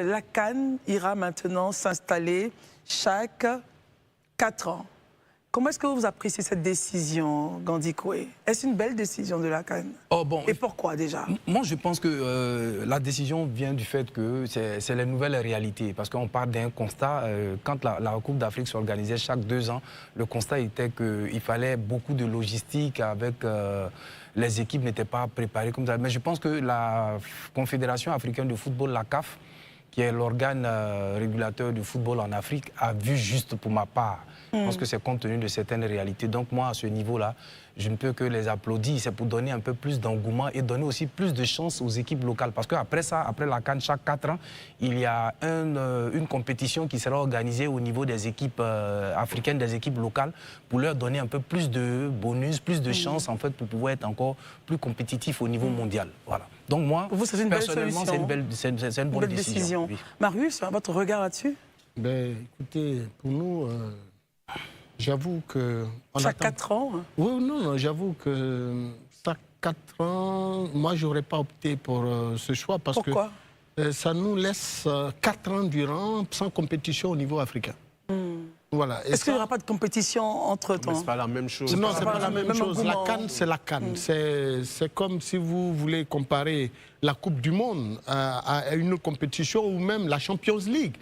La CAN ira maintenant s'installer chaque 4 ans. Comment est-ce que vous appréciez cette décision, Gandhi Koué? Est-ce une belle décision de la CAN? Et pourquoi déjà? Moi, je pense que la décision vient du fait que c'est la nouvelle réalité. Parce qu'on part d'un constat, quand la Coupe d'Afrique s'organisait chaque 2 ans, le constat était qu'il fallait beaucoup de logistique avec... les équipes n'étaient pas préparées comme ça. Mais je pense que la Confédération africaine de football, la CAF, qui est l'organe régulateur du football en Afrique, a vu juste pour ma part. Je pense que c'est compte tenu de certaines réalités. Donc moi, à ce niveau-là, je ne peux que les applaudir. C'est pour donner un peu plus d'engouement et donner aussi plus de chance aux équipes locales. Parce qu'après ça, après la CAN, chaque 4 ans, il y a une compétition qui sera organisée au niveau des équipes africaines, des équipes locales, pour leur donner un peu plus de bonus, plus de chance, en fait, pour pouvoir être encore plus compétitif au niveau mondial. Voilà. Donc moi, pour vous, c'est une belle personnellement, c'est une bonne décision. Oui. Marius, votre regard là-dessus? Écoutez, pour nous... J'avoue que... Chaque 4 ans? Oui, non, j'avoue que chaque 4 ans, moi, je n'aurais pas opté pour ce choix parce Pourquoi? que ça nous laisse 4 ans durant sans compétition au niveau africain. Voilà. Est-ce qu'il n'y aura pas de compétition entre-temps? C'est pas la même chose. Non, c'est pas la même chose. La CAN, c'est la CAN. C'est comme si vous voulez comparer la Coupe du Monde à une compétition ou même la Champions League.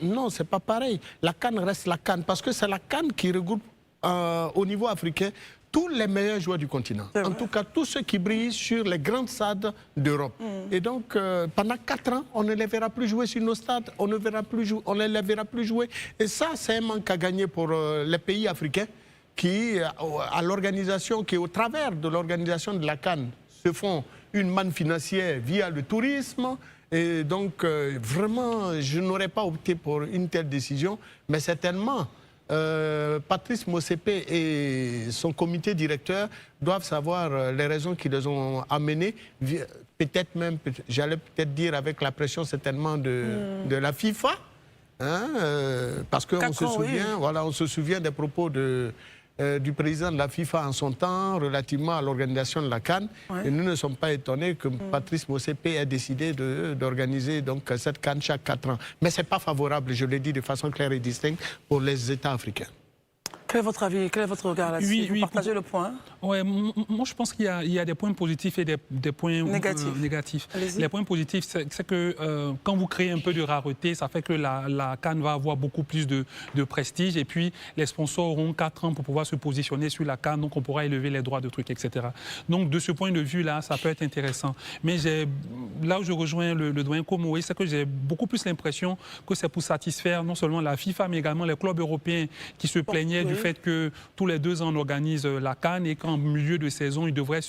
Non, c'est pas pareil. La CAN reste la CAN parce que c'est la CAN qui regroupe au niveau africain tous les meilleurs joueurs du continent. En tout cas, tous ceux qui brillent sur les grandes stades d'Europe. Et donc, pendant 4 ans, on ne les verra plus jouer sur nos stades, on ne les verra plus jouer. Et ça, c'est un manque à gagner pour les pays africains qui, à l'organisation, qui au travers de l'organisation de la CAN, se font une manne financière via le tourisme. Et donc, vraiment, je n'aurais pas opté pour une telle décision, mais certainement... Patrice Motsepe et son comité directeur doivent savoir les raisons qui les ont amenés, peut-être même, j'allais peut-être dire avec la pression certainement de la FIFA, hein, parce qu'on se souvient, voilà, on se souvient des propos du président de la FIFA en son temps relativement à l'organisation de la CAN. Et nous ne sommes pas étonnés que Patrice Motsepe ait décidé d'organiser donc cette CAN chaque 4 ans. Mais ce n'est pas favorable, je l'ai dit de façon claire et distincte, pour les États africains. Quel est votre avis? Quel est votre regard là-dessus? Vous partagez le point? Ouais, moi, je pense qu'il y a des points positifs et des points négatifs. Les points positifs, c'est que quand vous créez un peu de rareté, ça fait que la CAN va avoir beaucoup plus de prestige. Et puis, les sponsors auront 4 ans pour pouvoir se positionner sur la CAN. Donc, on pourra élever les droits de trucs, etc. Donc, de ce point de vue-là, ça peut être intéressant. Mais là où je rejoins le doyen Komoé, c'est que j'ai beaucoup plus l'impression que c'est pour satisfaire non seulement la FIFA, mais également les clubs européens qui se plaignaient du fait que tous les 2 ans, on organise la CAN et qu'en milieu de saison, ils devraient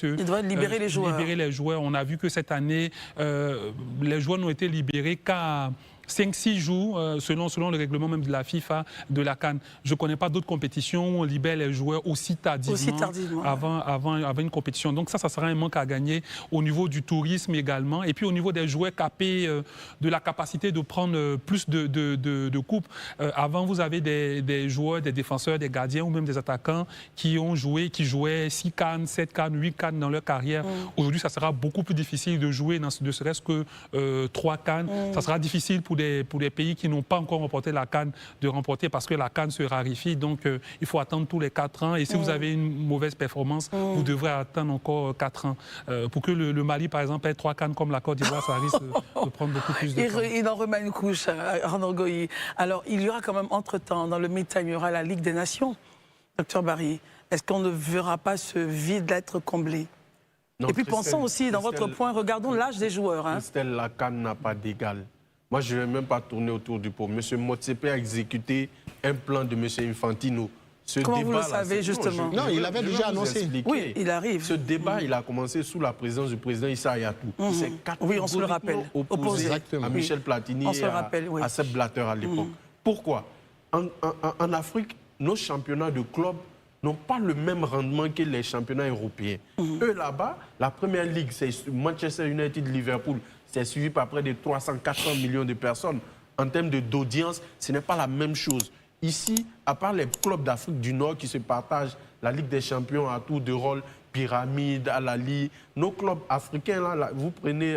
libérer les joueurs. Libérer les joueurs. On a vu que cette année, les joueurs n'ont été libérés qu'à 5-6 jours, selon le règlement même de la FIFA, de la CAN. Je ne connais pas d'autres compétitions où on libère les joueurs aussi tardivement avant une compétition. Donc ça sera un manque à gagner au niveau du tourisme également. Et puis au niveau des joueurs capés, de la capacité de prendre plus de coupes. Avant, vous avez des joueurs, des défenseurs, des gardiens ou même des attaquants qui jouaient 6 CAN, 7 CAN, 8 CAN dans leur carrière. Aujourd'hui, ça sera beaucoup plus difficile de jouer, ne serait-ce que 3 CAN. Ça sera difficile pour des pays qui n'ont pas encore remporté la CAN de remporter parce que la CAN se raréfie. Donc, il faut attendre tous les 4 ans. Et si vous avez une mauvaise performance, vous devrez attendre encore 4 ans. Pour que le Mali, par exemple, ait 3 CAN comme la Côte d'Ivoire, ça risque de prendre beaucoup plus de temps. Il en remet une couche, Arnaud Goyi. Alors, il y aura quand même, entre-temps, dans le meantime, il y aura la Ligue des Nations. Docteur Barry, est-ce qu'on ne verra pas ce vide être comblé? Non, et puis, pensons aussi, dans votre point, regardons l'âge des joueurs. Christelle, la CAN n'a pas d'égal. Moi, je ne vais même pas tourner autour du pot. M. Motsepe a exécuté un plan de M. Infantino. Comment vous le savez, justement? Non, il avait déjà annoncé. Oui, il arrive. Ce débat, il a commencé sous la présidence du président Issa Hayatou. Il s'est on se le rappelle. Opposé à Michel Platini et à Sepp Blatter à l'époque. Pourquoi? En Afrique, nos championnats de clubs n'ont pas le même rendement que les championnats européens. Eux, là-bas, la première ligue, c'est Manchester United, Liverpool. C'est suivi par près de 300-400 millions de personnes. En termes d'audience, ce n'est pas la même chose. Ici, à part les clubs d'Afrique du Nord qui se partagent la Ligue des Champions à tour de rôle, Pyramide, Al Ahly, nos clubs africains, là, vous prenez,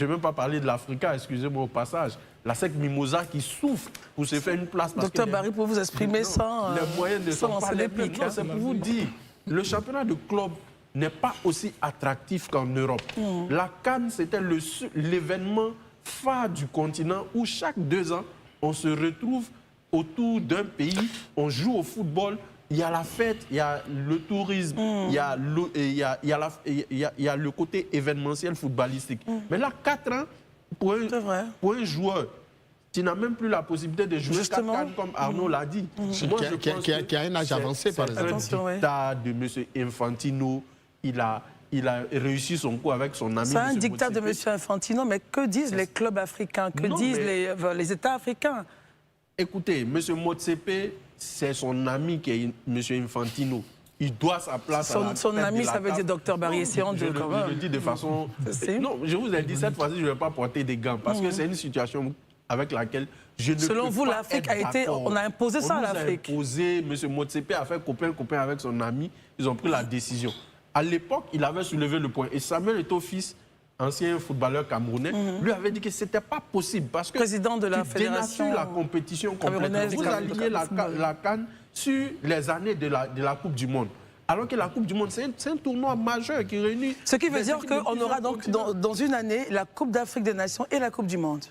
Je ne vais même pas parler de l'Africa, excusez-moi au passage. La SEC Mimosa qui souffre pour se faire une place. Docteur Barry, pour vous exprimer sans... Les moyens ne sont pas les mêmes. Non, c'est pour vous dire, le championnat de club n'est pas aussi attractif qu'en Europe. La CAN, c'était l'événement phare du continent où chaque 2 ans, on se retrouve autour d'un pays, on joue au football, il y a la fête, il y a le tourisme, il y a le côté événementiel footballistique. Mais là, 4 ans, pour un joueur qui n'a même plus la possibilité de jouer 4 ans, comme Arnaud l'a dit. Qui a un âge avancé, par exemple. C'est un dictat de M. Infantino. Il a réussi son coup avec son ami. C'est un dictat de M. Infantino, mais que disent les clubs africains? Que disent les États africains? Écoutez, M. Motsepe, c'est son ami qui est M. Infantino. Il doit sa place à la tête Son ami, de la ça veut dire Dr Barry. Je le dis de façon... Non, je vous ai dit, cette fois-ci, je ne vais pas porter des gants parce que c'est une situation avec laquelle je ne peux pas. Selon vous, l'Afrique a été... On a imposé ça à l'Afrique. On a imposé, M. Motsepe a fait copain avec son ami. Ils ont pris la décision. À l'époque, il avait soulevé le point. Et Samuel Eto'o-Fils, ancien footballeur camerounais, lui avait dit que ce n'était pas possible parce que président de la fédération la compétition complètement. Vous alliez la CAN sur les années de la Coupe du Monde. Alors que la Coupe du Monde, c'est un tournoi majeur qui réunit... Ce qui veut dire qu'on aura donc dans une année la Coupe d'Afrique des Nations et la Coupe du Monde.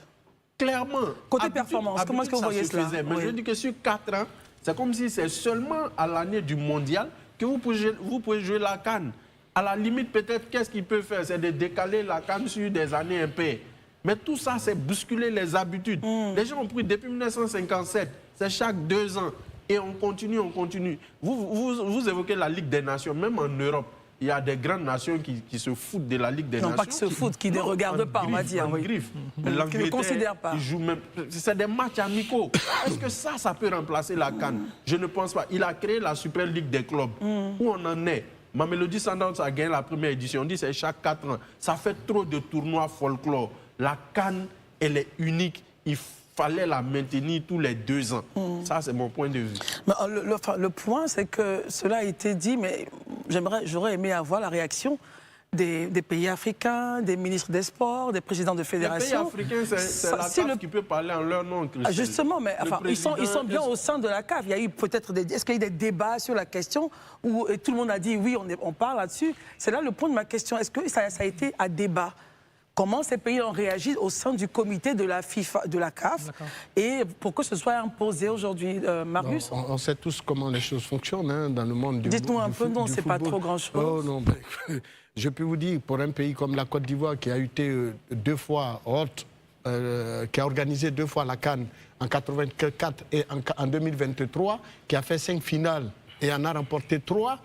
Clairement. Côté performance, comment est-ce que vous voyez cela? Mais je dis que sur 4 ans, c'est comme si c'est seulement à l'année du mondial que vous pouvez jouer la CAN. À la limite, peut-être, qu'est-ce qu'il peut faire? C'est de décaler la CAN sur des années impaires. Mais tout ça, c'est bousculer les habitudes. Les gens ont pris depuis 1957, c'est chaque 2 ans. Et on continue, on continue. Vous évoquez la Ligue des Nations, même en Europe. Il y a des grandes nations qui se foutent de la Ligue des Nations. Non, pas qui se foutent, qui ne regardent pas, on va dire. Qui ne considèrent pas. C'est des matchs amicaux. Est-ce que ça peut remplacer la CAN? Je ne pense pas. Il a créé la Super Ligue des clubs. Où on en est? Mamelodi Sundowns a gagné la première édition. On dit que c'est chaque 4 ans. Ça fait trop de tournois folklore. La CAN, elle est unique. Il fallait la maintenir tous les 2 ans. Ça, c'est mon point de vue. Mais le point, c'est que cela a été dit, mais j'aurais aimé avoir la réaction des pays africains, des ministres des Sports, des présidents de fédération. Les pays africains, c'est la CAF qui peut parler en leur nom, Christelle. Justement, mais enfin, ils sont bien au sein de la CAF. Il y a eu peut-être est-ce qu'il y a eu des débats sur la question où tout le monde a dit oui, on parle là-dessus? C'est là le point de ma question. Est-ce que ça a été à débat? Comment ces pays ont réagi au sein du comité de la FIFA, de la CAF, et pour que ce soit imposé aujourd'hui, Marius? On sait tous comment les choses fonctionnent hein, dans le monde du football. Dites-nous un peu, non, c'est pas trop grand-chose. Oh non, je peux vous dire, pour un pays comme la Côte d'Ivoire qui a été 2 fois hôte, qui a organisé 2 fois la CAN en 1984 et en 2023, qui a fait 5 finales et en a remporté 3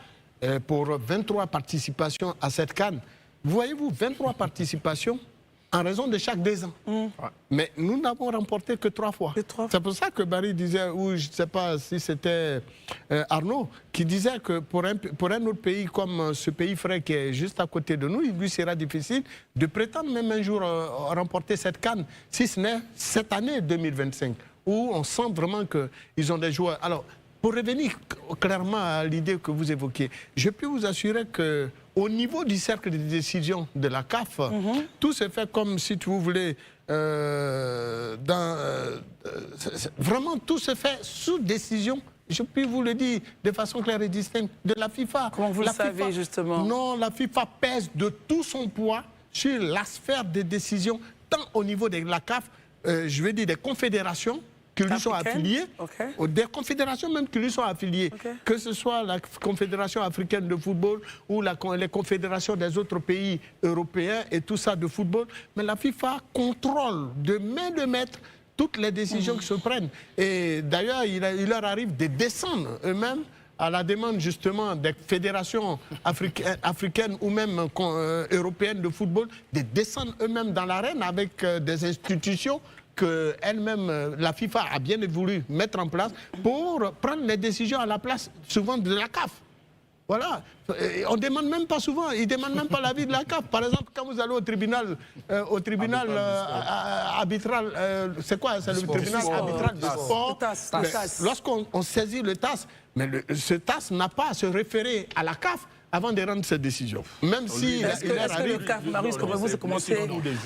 pour 23 participations à cette CAN. Voyez-vous, 23 participations en raison de chaque 2 ans. Mais nous n'avons remporté que 3 fois. C'est pour ça que Barry disait, ou je ne sais pas si c'était Arnaud, qui disait que pour un autre pays comme ce pays frère qui est juste à côté de nous, il lui sera difficile de prétendre même un jour remporter cette CAN, si ce n'est cette année 2025, où on sent vraiment qu'ils ont des joueurs. Alors, pour revenir clairement à l'idée que vous évoquiez, je peux vous assurer que au niveau du cercle de décision de la CAF, tout se fait comme si vous voulez, vraiment tout se fait sous décision, je peux vous le dire de façon claire et distincte, de la FIFA. Comment vous le savez justement? Non, la FIFA pèse de tout son poids sur la sphère de décision, tant au niveau de la CAF, je veux dire des confédérations, qui lui sont affiliés, des confédérations même qui lui sont affiliées, que ce soit la Confédération africaine de football ou les confédérations des autres pays européens et tout ça de football. Mais la FIFA contrôle de main de maître toutes les décisions qui se prennent. Et d'ailleurs, il leur arrive de descendre eux-mêmes à la demande justement des fédérations africaines ou même européennes de football, de descendre eux-mêmes dans l'arène avec des institutions qu'elle-même, la FIFA a bien voulu mettre en place pour prendre les décisions à la place souvent de la CAF. Voilà. On ne demande même pas souvent, ils ne demandent même pas l'avis de la CAF. Par exemple, quand vous allez au tribunal arbitral, c'est quoi? C'est le tribunal arbitral du sport. Lorsqu'on saisit le TAS, mais ce TAS n'a pas à se référer à la CAF. avant de rendre cette décision. Même si est-ce que le CAF, Marius, comment vous commencez?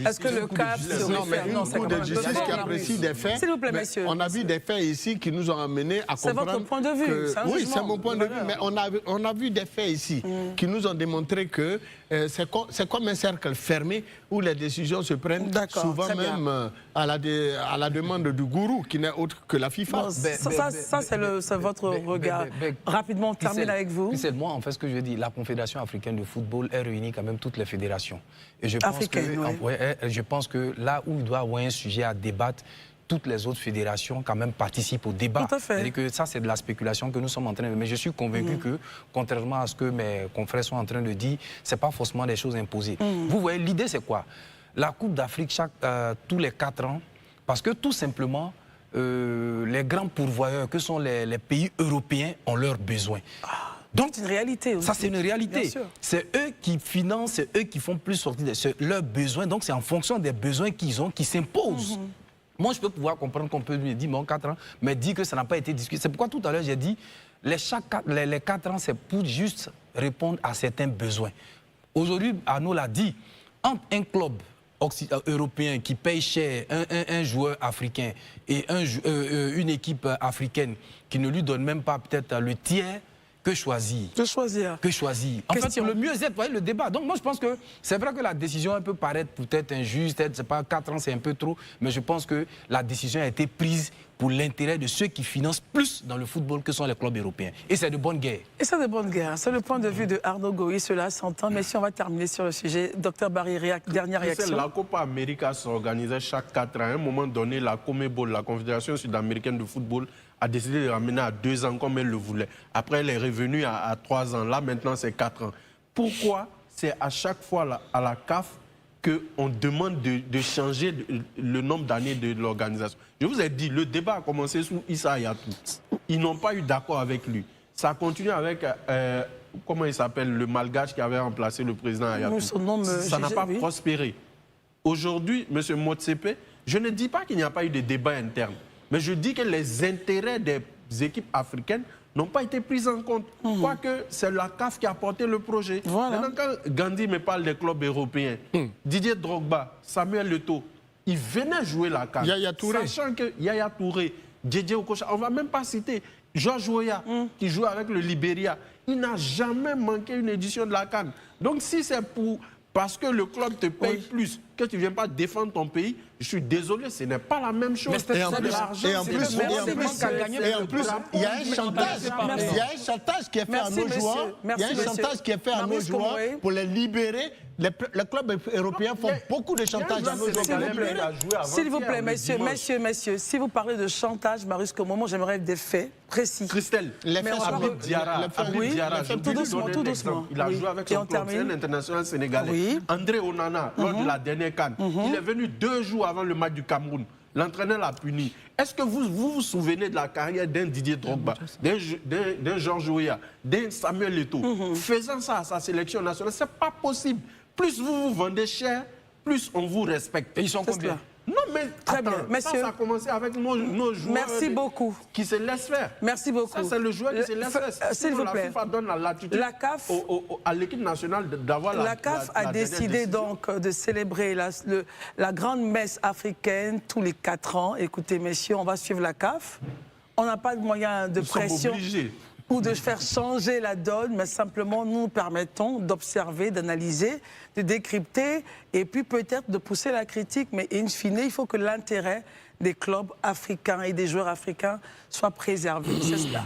Est-ce que le CAF se réfère? Non, mais une Cour de justice qui apprécie des faits. S'il vous plaît, messieurs. On a vu des faits ici qui nous ont amenés à comprendre. C'est votre point de vue. Oui, c'est mon point de vue. Mais on a vu des faits ici qui nous ont démontré que c'est comme un cercle fermé où les décisions se prennent souvent même à la demande du gourou qui n'est autre que la FIFA. Bon, ça c'est votre regard. Rapidement, on termine avec vous. C'est moi, en fait, ce que je dis, la Confédération africaine de football, elle réunit quand même toutes les fédérations. Et je pense que là où il doit y avoir un sujet à débattre, toutes les autres fédérations quand même participent au débat. C'est-à-dire que ça, c'est de la spéculation que nous sommes en train de... Mais je suis convaincu que, contrairement à ce que mes confrères sont en train de dire, ce n'est pas forcément des choses imposées. Vous voyez, l'idée, c'est quoi? La Coupe d'Afrique, tous les 4 ans, parce que tout simplement, les grands pourvoyeurs, que sont les pays européens, ont leurs besoins. Donc, c'est une réalité aussi. Ça, c'est une réalité. C'est eux qui financent, c'est eux qui font plus sortir leurs besoins. Donc, c'est en fonction des besoins qu'ils ont qui s'imposent. Moi, je peux pouvoir comprendre qu'on peut lui dire, mais 4 ans, mais dire que ça n'a pas été discuté. C'est pourquoi tout à l'heure, j'ai dit, les 4 ans, c'est pour juste répondre à certains besoins. Aujourd'hui, Arnaud l'a dit, entre un club européen qui paye cher un joueur africain et une équipe africaine qui ne lui donne même pas peut-être le tiers, que choisir? Que choisir? En fait, le mieux est, voyez, le débat. Donc moi, je pense que c'est vrai que la décision elle peut paraître peut-être injuste, c'est pas 4 ans, c'est un peu trop, mais je pense que la décision a été prise pour l'intérêt de ceux qui financent plus dans le football que sont les clubs européens. Et c'est de bonne guerre. Et c'est de bonne guerre. C'est le point de vue de Arnaud Goï, cela s'entend. Mais si on va terminer sur le sujet, Dr Barry, dernière réaction. La Copa América s'organisait chaque 4 ans. À un moment donné, la CONMEBOL, la Confédération sud-américaine de football, a décidé de ramener à 2 ans comme elle le voulait. Après, elle est revenue à 3 ans. Là, maintenant, c'est 4 ans. Pourquoi c'est à chaque fois à la CAF qu'on demande de changer le nombre d'années de l'organisation? Je vous ai dit, le débat a commencé sous Issa Hayatou. Ils n'ont pas eu d'accord avec lui. Ça a continué avec, comment il s'appelle, le Malgache qui avait remplacé le président Hayatou. Ça n'a pas prospéré. Aujourd'hui, M. Motsepe, je ne dis pas qu'il n'y a pas eu de débat interne. Mais je dis que les intérêts des équipes africaines n'ont pas été pris en compte. Quoique c'est la CAF qui a porté le projet. Maintenant, quand Gandhi me parle des clubs européens, Didier Drogba, Samuel Eto'o, ils venaient jouer la CAF. Sachant que Yaya Touré, Djedje Okocha, on ne va même pas citer Georges Weah, qui joue avec le Libéria. Il n'a jamais manqué une édition de la CAN. Donc si c'est parce que le club te paye plus, que tu ne viens pas défendre ton pays, je suis désolé, ce n'est pas la même chose. Et en plus, il y a un chantage. Il y a un chantage qui est fait à nos joueurs. Il y a un chantage qui est fait à nos joueurs pour les libérer. Les clubs européens font beaucoup de chantage à nos joueurs. S'il vous plaît, messieurs, si vous parlez de chantage, Marius Komomo, j'aimerais des faits précis. Christelle, Habib Diarra, tout doucement. Il a joué avec son club, c'est un international sénégalais. André Onana, lors de la dernière CAN, il est venu 2 jours avant le match du Cameroun. L'entraîneur l'a puni. Est-ce que vous souvenez de la carrière d'un Didier Drogba, d'un Georges Weah, d'un Samuel Eto'o, faisant ça à sa sélection nationale? Ce n'est pas possible. Plus vous vendez cher, plus on vous respecte. Et ils sont combien? Non, mais très bien. Messieurs, ça a commencé avec nos joueurs qui se laissent faire. Merci beaucoup. Ça, c'est le joueur qui se laisse faire. S'il vous plaît. La FIFA donne la latitude à l'équipe nationale d'avoir la CAF a décidé donc de célébrer la grande messe africaine tous les 4 ans. Écoutez, messieurs, on va suivre la CAF. On n'a pas de moyen de pression ou de faire changer la donne, mais simplement nous permettons d'observer, d'analyser, de décrypter et puis peut-être de pousser la critique. Mais in fine, il faut que l'intérêt des clubs africains et des joueurs africains soit préservé. C'est cela.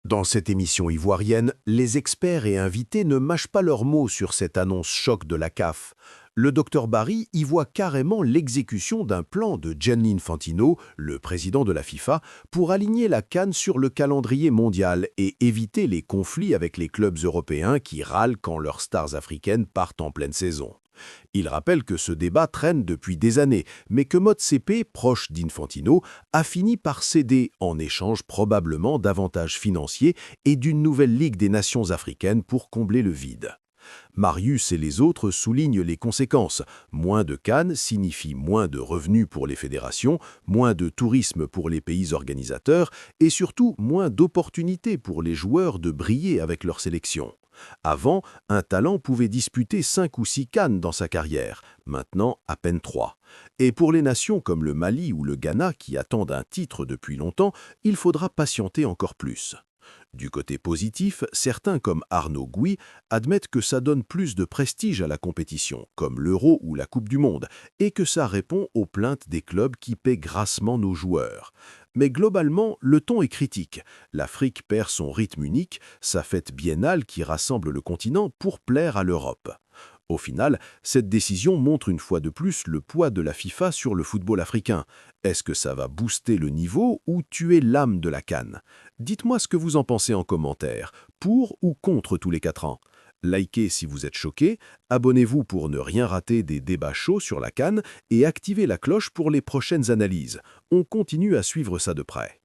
Dans cette émission ivoirienne, les experts et invités ne mâchent pas leurs mots sur cette annonce choc de la CAF. Le Dr Barry y voit carrément l'exécution d'un plan de Gianni Infantino, le président de la FIFA, pour aligner la CAN sur le calendrier mondial et éviter les conflits avec les clubs européens qui râlent quand leurs stars africaines partent en pleine saison. Il rappelle que ce débat traîne depuis des années, mais que Motsepe, proche d'Infantino, a fini par céder en échange probablement d'avantages financiers et d'une nouvelle Ligue des Nations africaines pour combler le vide. Marius et les autres soulignent les conséquences. Moins de CAN signifie moins de revenus pour les fédérations, moins de tourisme pour les pays organisateurs et surtout moins d'opportunités pour les joueurs de briller avec leur sélection. Avant, un talent pouvait disputer 5 ou 6 CAN dans sa carrière, maintenant à peine 3. Et pour les nations comme le Mali ou le Ghana qui attendent un titre depuis longtemps, il faudra patienter encore plus. Du côté positif, certains comme Arnaud Gouy admettent que ça donne plus de prestige à la compétition, comme l'Euro ou la Coupe du Monde, et que ça répond aux plaintes des clubs qui paient grassement nos joueurs. Mais globalement, le ton est critique. L'Afrique perd son rythme unique, sa fête biennale qui rassemble le continent pour plaire à l'Europe. Au final, cette décision montre une fois de plus le poids de la FIFA sur le football africain. Est-ce que ça va booster le niveau ou tuer l'âme de la CAN? Dites-moi ce que vous en pensez en commentaire, pour ou contre tous les 4 ans. Likez si vous êtes choqué, abonnez-vous pour ne rien rater des débats chauds sur la CAN et activez la cloche pour les prochaines analyses. On continue à suivre ça de près.